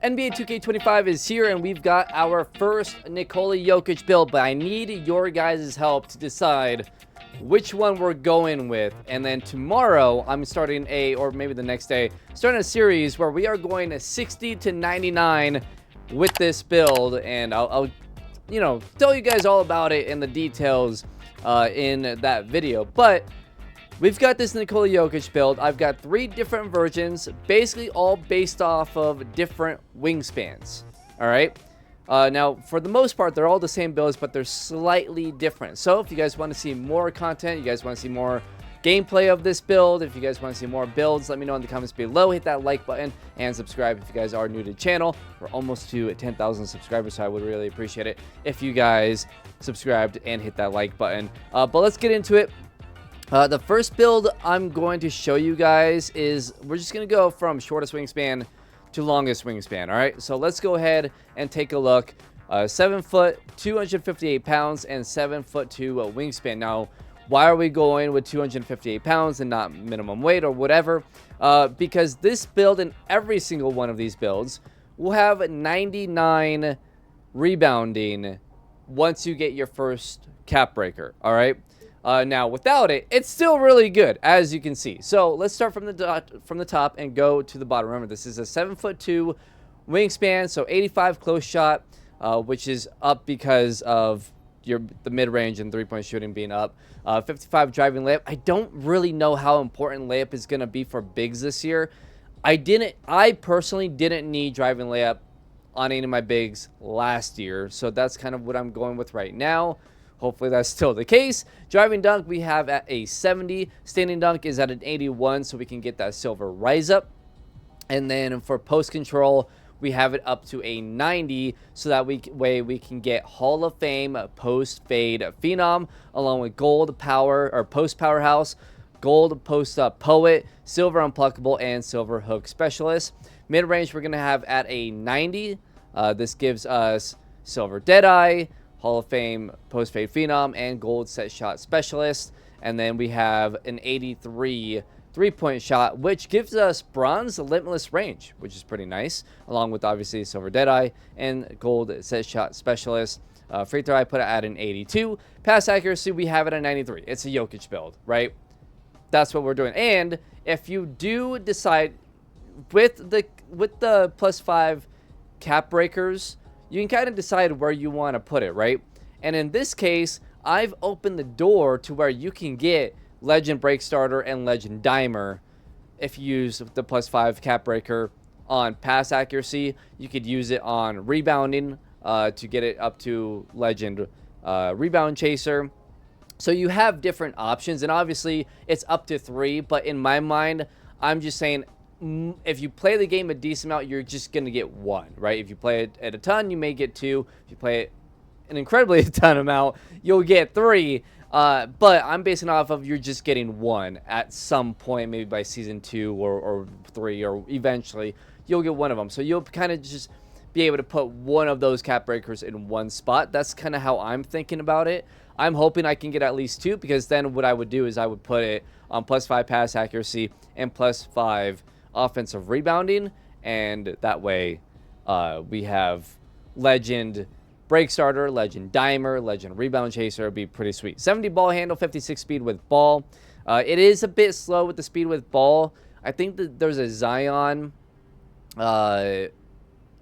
NBA 2K25 is here, and we've got our first Nikola Jokic build, but I need your guys' help to decide which one we're going with. And then tomorrow, I'm starting or maybe the next day, starting a series where we are going to 60 to 99 with this build, and I'll tell you guys all about it and the details in that video. But we've got this Nikola Jokic build. I've got 3 different versions, basically all based off of different wingspans. All right. Now, for the most part, they're all the same builds, but they're slightly different. So if you guys want to see more content, you guys want to see more gameplay of this build, if you guys want to see more builds, let me know in the comments below. Hit that like button and subscribe if you guys are new to the channel. We're almost to 10,000 subscribers, so I would really appreciate it if you guys subscribed and hit that like button. But let's get into it. The first build I'm going to show you guys is we're just going to go from shortest wingspan to longest wingspan. All right, so let's go ahead and take a look. 7 foot, 258 pounds, and 7'2" wingspan. Now, why are we going with 258 pounds and not minimum weight or whatever? Because this build and every single one of these builds will have 99 rebounding once you get your first cap breaker. All right. Now, without it, it's still really good, as you can see. So let's start from the top and go to the bottom. Remember, this is a 7'2" wingspan, so 85 close shot, which is up because of the mid-range and three-point shooting being up. 55 driving layup. I don't really know how important layup is going to be for bigs this year. I personally didn't need driving layup on any of my bigs last year, so that's kind of what I'm going with right now. Hopefully that's still the case. Driving dunk we have at a 70. Standing dunk is at an 81, so we can get that silver rise up. And then for post control, we have it up to a 90, so that way we can get Hall of Fame post fade phenom, along with gold power or post powerhouse, gold post poet, silver unpluckable, and silver hook specialist. Mid range we're gonna have at a 90. This gives us silver deadeye, Hall of Fame post fade phenom, and gold set shot specialist. And then we have an 83 3-point shot, which gives us bronze limitless range, which is pretty nice, along with obviously silver deadeye and gold set shot specialist. Free throw I put it at an 82. Pass accuracy we have it at 93. It's a Jokic build, right? That's what we're doing. And if you do decide with the +5 cap breakers, you can kind of decide where you want to put it, right? And in this case, I've opened the door to where you can get Legend Break Starter and Legend Dimer. If you use the +5 cap breaker on pass accuracy, you could use it on rebounding to get it up to Legend Rebound Chaser. So you have different options, and obviously it's up to 3, but in my mind, I'm just saying if you play the game a decent amount, you're just going to get 1, right? If you play it at a ton, you may get 2. If you play it an incredibly ton amount, you'll get 3. But I'm basing off of you're just getting 1 at some point, maybe by season 2 or 3, or eventually you'll get 1 of them. So you'll kind of just be able to put 1 of those cap breakers in 1 spot. That's kind of how I'm thinking about it. I'm hoping I can get at least 2, because then what I would do is I would put it on +5 pass accuracy and +5 offensive rebounding, and that way we have Legend Break Starter, Legend Dimer, Legend Rebound Chaser. It'd be pretty sweet. 70 ball handle, 56 speed with ball. It is a bit slow with the speed with ball. I think that there's a Zion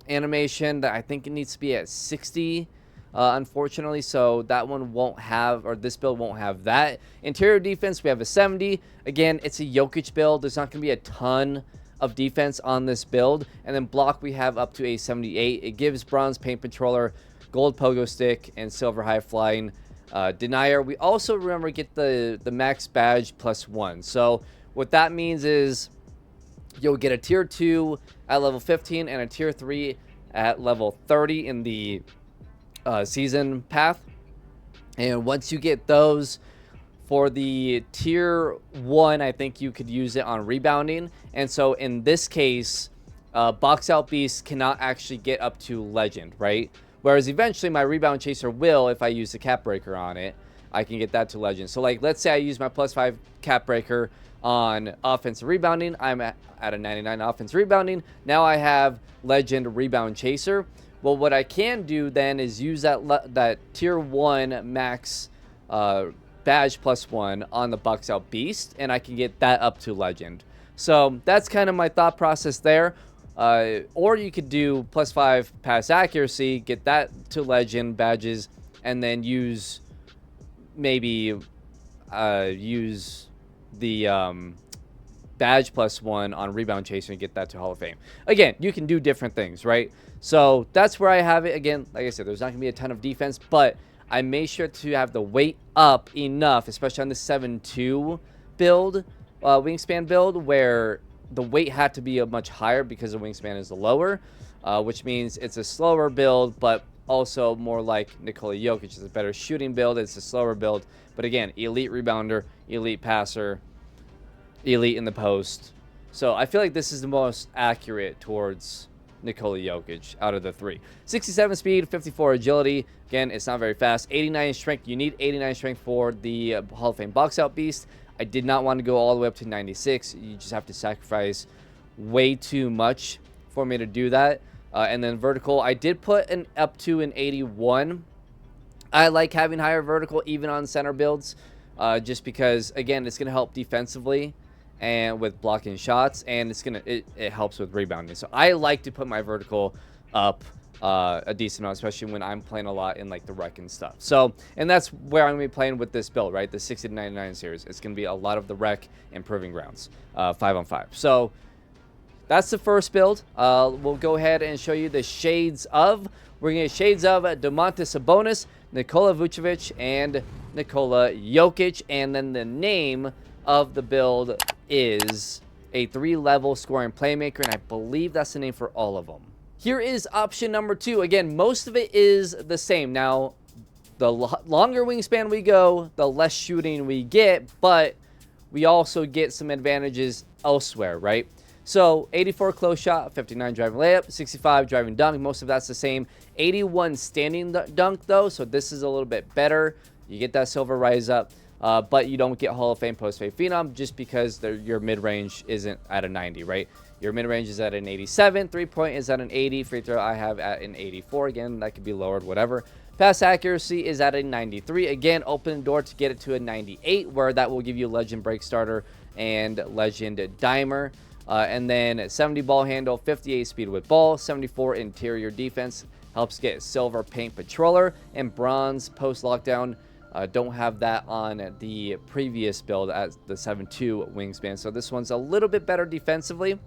animation that I think it needs to be at 60, unfortunately. So that one won't have, or this build won't have that. Interior defense, we have a 70. Again, it's a Jokic build. There's not going to be a ton of defense on this build. And then block, we have up to a 78. It gives bronze paint controller, gold pogo stick, and silver high flying denier. We also, remember, get the max badge +1. So what that means is you'll get a tier 2 at level 15 and a tier 3 at level 30 in the season path. And once you get those, for the tier 1, I think you could use it on rebounding. And so in this case, box out beast cannot actually get up to legend, right? Whereas eventually my rebound chaser will, if I use the cap breaker on it. I can get that to legend. So like, let's say I use my +5 cap breaker on offensive rebounding. I'm at a 99 offensive rebounding. Now I have legend rebound chaser. Well, what I can do then is use that tier 1 max badge +1 on the Bucks Out Beast, and I can get that up to legend. So that's kind of my thought process there. Or you could do +5 pass accuracy, get that to legend badges, and then use maybe use the badge +1 on rebound chaser and get that to Hall of Fame. Again, you can do different things, right? So that's where I have it. Again, like I said, there's not going to be a ton of defense, but I made sure to have the weight up enough, especially on the 7-2 build, wingspan build, where the weight had to be much higher because the wingspan is lower, which means it's a slower build, but also more like Nikola Jokic. It's a better shooting build. It's a slower build. But again, elite rebounder, elite passer, elite in the post. So I feel like this is the most accurate towards Nikola Jokic out of the three. 67 speed, 54 agility. Again, it's not very fast. 89 strength. You need 89 strength for the Hall of Fame Box Out Beast. I did not want to go all the way up to 96. You just have to sacrifice way too much for me to do that. And then vertical, I did put an up to an 81. I like having higher vertical even on center builds, just because, again, it's going to help defensively and with blocking shots, and it helps with rebounding. So I like to put my vertical up a decent amount, especially when I'm playing a lot in like the rec and stuff. So, and that's where I'm going to be playing with this build, right? The 60 to 99 series. It's going to be a lot of the rec and proving grounds, 5-on-5. So that's the first build. We'll go ahead and show you the shades of. We're going to get shades of Domantas Sabonis, Nikola Vucevic, and Nikola Jokic. And then the name of the build is a 3-level scoring playmaker, and I believe that's the name for all of them. Here is option number 2. Again, most of it is the same. Now, the longer wingspan we go, the less shooting we get, but we also get some advantages elsewhere, right? So 84 close shot, 59 driving layup, 65 driving dunk. Most of that's the same. 81 standing dunk, though, so this is a little bit better. You get that silver rise up, but you don't get Hall of Fame post-fade phenom just because your mid-range isn't at a 90, right? Your mid-range is at an 87. 3-point is at an 80. Free throw I have at an 84. Again, that could be lowered, whatever. Pass accuracy is at a 93. Again, open the door to get it to a 98, where that will give you Legend Break Starter and Legend Dimer. And then 70 ball handle, 58 speed with ball, 74 interior defense. Helps get silver paint patroller, and bronze post lockdown. Don't have that on the previous build at the 7-2 wingspan. So this one's a little bit better defensively,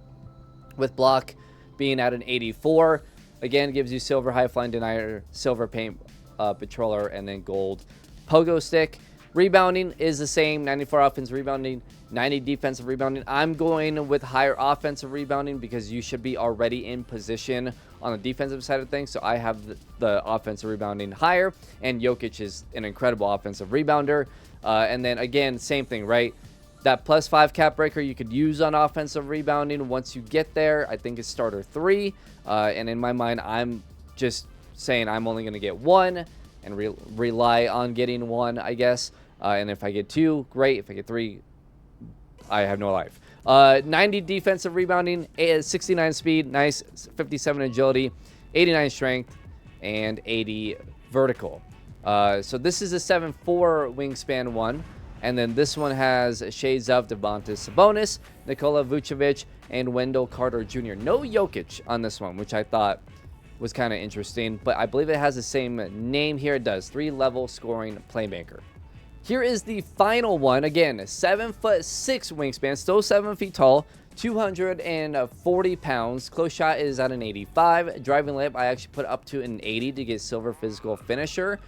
with block being at an 84. Again, gives you silver high flying denier, silver paint patroller, and then gold pogo stick. Rebounding is the same, 94 offensive rebounding, 90 defensive rebounding. I'm going with higher offensive rebounding because you should be already in position on the defensive side of things. So I have the offensive rebounding higher, and Jokic is an incredible offensive rebounder. And then again, same thing, right? That +5 cap breaker you could use on offensive rebounding once you get there. I think it's starter 3. And in my mind, I'm just saying I'm only going to get 1 and rely on getting 1, I guess. And if I get 2, great. If I get 3, I have no life. 90 defensive rebounding, 69 speed, nice, 57 agility, 89 strength, and 80 vertical. So this is a 7-4 wingspan one. And then this one has shades of Domantas Sabonis, Nikola Vucevic, and Wendell Carter Jr. No Jokic on this one, which I thought was kind of interesting. But I believe it has the same name here. It does. 3-level scoring playmaker. Here is the final one. Again, 7'6" wingspan, still 7 feet tall, 240 pounds. Close shot is at an 85. Driving layup, I actually put up to an 80 to get silver physical finisher.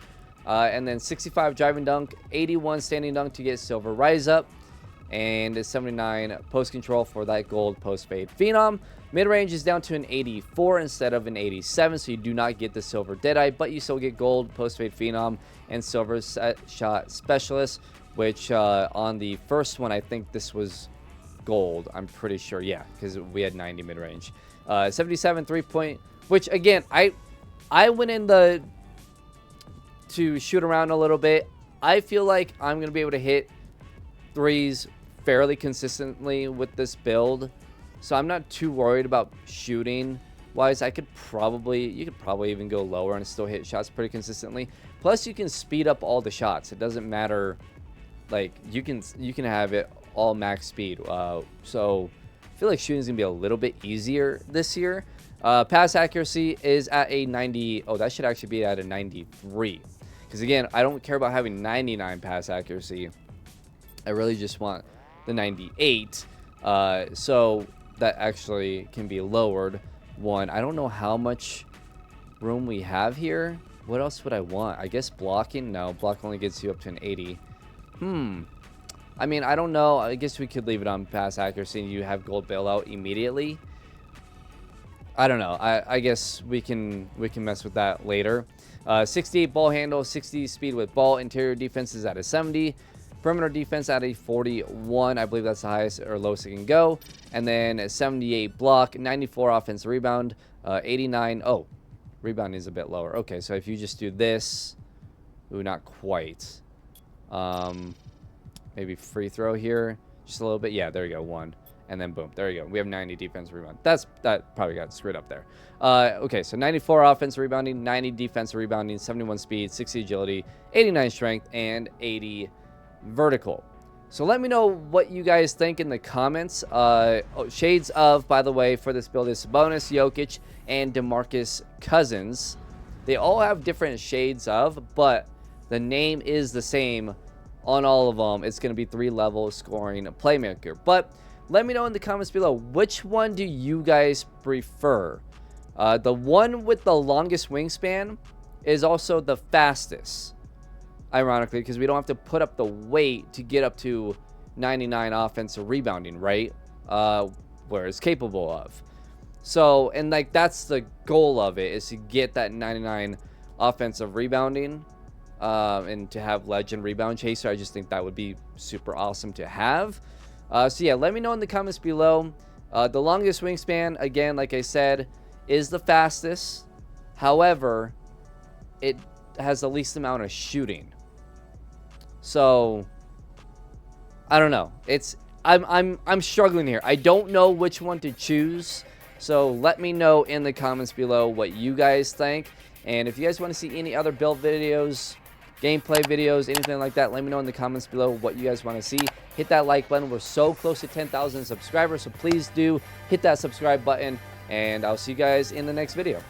And then 65 driving dunk, 81 standing dunk to get silver rise up, and 79 post control for that gold post fade phenom. Mid range is down to an 84 instead of an 87, so you do not get the silver deadeye, but you still get gold post fade phenom and silver set shot specialist, which on the first one I think this was gold. I'm pretty sure, yeah, because we had 90 mid range. 77 3-point, which again I went in to shoot around a little bit. I feel like I'm going to be able to hit threes fairly consistently with this build. So I'm not too worried about shooting wise. You could probably even go lower and still hit shots pretty consistently. Plus you can speed up all the shots. It doesn't matter. Like you can have it all max speed. So I feel like shooting is going to be a little bit easier this year. Pass accuracy is at a 90. Oh, that should actually be at a 93. Because again, I don't care about having 99 pass accuracy. I really just want the 98. So that actually can be lowered. One, I don't know how much room we have here. What else would I want? I guess blocking. No, block only gets you up to an 80. I mean, I don't know. I guess we could leave it on pass accuracy and you have gold bailout immediately. I don't know. I guess we can mess with that later. 68 ball handle, 60 speed with ball. Interior defense is at a 70. Perimeter defense at a 41. I believe that's the highest or lowest it can go. And then 78 block, 94 offense rebound, 89. Oh, rebound is a bit lower. Okay, so if you just do this, ooh, not quite. Maybe free throw here, just a little bit. Yeah, there you go, 1. And then boom, there you go. We have 90 defense rebound. That probably got screwed up there. Okay, so 94 offense rebounding, 90 defense rebounding, 71 speed, 60 agility, 89 strength, and 80 vertical. So let me know what you guys think in the comments. Shades of, by the way, for this build is Sabonis, Jokic, and DeMarcus Cousins. They all have different shades of, but the name is the same on all of them. It's going to be 3-level scoring playmaker. But let me know in the comments below, which one do you guys prefer? The one with the longest wingspan is also the fastest, ironically, because we don't have to put up the weight to get up to 99 offensive rebounding, right? Where it's capable of. So, and like that's the goal of it, is to get that 99 offensive rebounding, and to have legend rebound chaser. I just think that would be super awesome to have. So yeah, let me know in the comments below. The longest wingspan, again, like I said, is the fastest. However, it has the least amount of shooting. So I don't know. I'm struggling here. I don't know which one to choose. So let me know in the comments below what you guys think. And if you guys want to see any other build videos, gameplay videos, anything like that, let me know in the comments below what you guys want to see. Hit that like button. We're so close to 10,000 subscribers, so please do hit that subscribe button, and I'll see you guys in the next video.